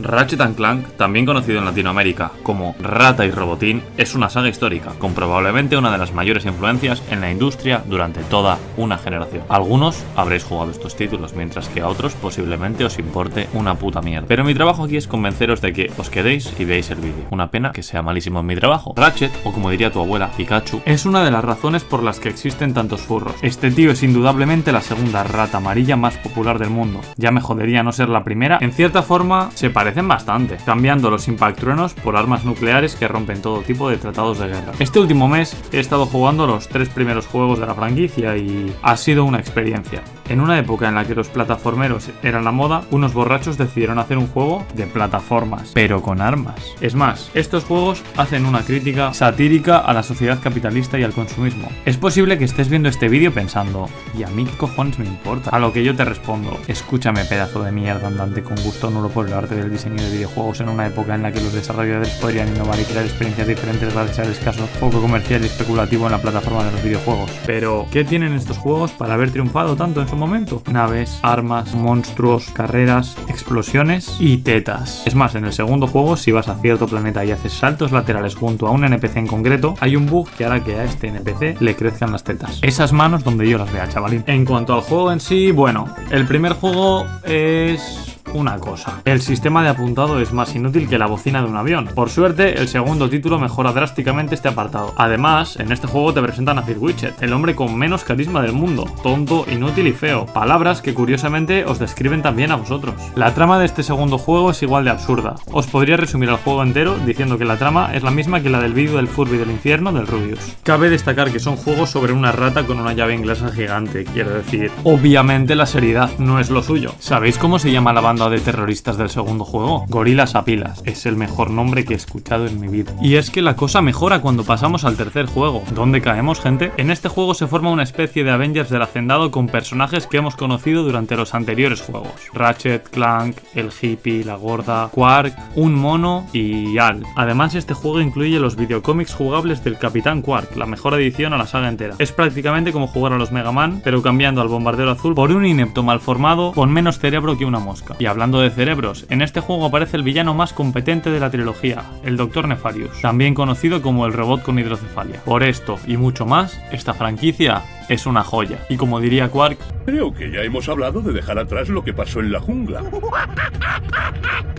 Ratchet & Clank, también conocido en Latinoamérica como Rata y Robotín, es una saga histórica, con probablemente una de las mayores influencias en la industria durante toda una generación. Algunos habréis jugado estos títulos, mientras que a otros posiblemente os importe una puta mierda. Pero mi trabajo aquí es convenceros de que os quedéis y veáis el vídeo. Una pena que sea malísimo en mi trabajo. Ratchet, o como diría tu abuela, Pikachu, es una de las razones por las que existen tantos furros. Este tío es indudablemente la segunda rata amarilla más popular del mundo. Ya me jodería no ser la primera. En cierta forma, se parecen bastante, cambiando los impactruenos por armas nucleares que rompen todo tipo de tratados de guerra. Este último mes he estado jugando los 3 primeros juegos de la franquicia y ha sido una experiencia. En una época en la que los plataformeros eran la moda, unos borrachos decidieron hacer un juego de plataformas, pero con armas. Es más, estos juegos hacen una crítica satírica a la sociedad capitalista y al consumismo. Es posible que estés viendo este vídeo pensando, ¿y a mí qué cojones me importa? A lo que yo te respondo, escúchame, pedazo de mierda andante con gusto nulo por el arte del diseño de videojuegos en una época en la que los desarrolladores podrían innovar y crear experiencias diferentes gracias al escaso foco comercial y especulativo en la plataforma de los videojuegos. Pero, ¿qué tienen estos juegos para haber triunfado tanto en su momento? Naves, armas, monstruos, carreras, explosiones y tetas. Es más, en el segundo juego, si vas a cierto planeta y haces saltos laterales junto a un NPC en concreto, hay un bug que hará que a este NPC le crezcan las tetas. Esas manos donde yo las vea, chavalín. En cuanto al juego en sí, bueno, el primer juego es una cosa. El sistema de apuntado es más inútil que la bocina de un avión. Por suerte, el segundo título mejora drásticamente este apartado. Además, en este juego te presentan a Sid Witchet, el hombre con menos carisma del mundo. Tonto, inútil y feo. Palabras que curiosamente os describen también a vosotros. La trama de este segundo juego es igual de absurda. Os podría resumir el juego entero diciendo que la trama es la misma que la del vídeo del Furby del infierno del Rubius. Cabe destacar que son juegos sobre una rata con una llave inglesa gigante, quiero decir. Obviamente la seriedad no es lo suyo. ¿Sabéis cómo se llama la banda de terroristas del segundo juego? Gorilas a pilas. Es el mejor nombre que he escuchado en mi vida. Y es que la cosa mejora cuando pasamos al tercer juego. ¿Dónde caemos, gente? En este juego se forma una especie de Avengers del Hacendado con personajes que hemos conocido durante los anteriores juegos. Ratchet, Clank, el hippie, la gorda, Quark, un mono y Al. Además, este juego incluye los videocómics jugables del Capitán Quark, la mejor edición a la saga entera. Es prácticamente como jugar a los Mega Man, pero cambiando al bombardero azul por un inepto malformado con menos cerebro que una mosca. Y hablando de cerebros, en este juego aparece el villano más competente de la trilogía, el Dr. Nefarious, también conocido como el robot con hidrocefalia. Por esto y mucho más, esta franquicia es una joya. Y como diría Quark, creo que ya hemos hablado de dejar atrás lo que pasó en la jungla.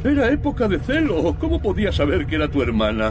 Era época de celo. ¿Cómo podías saber que era tu hermana?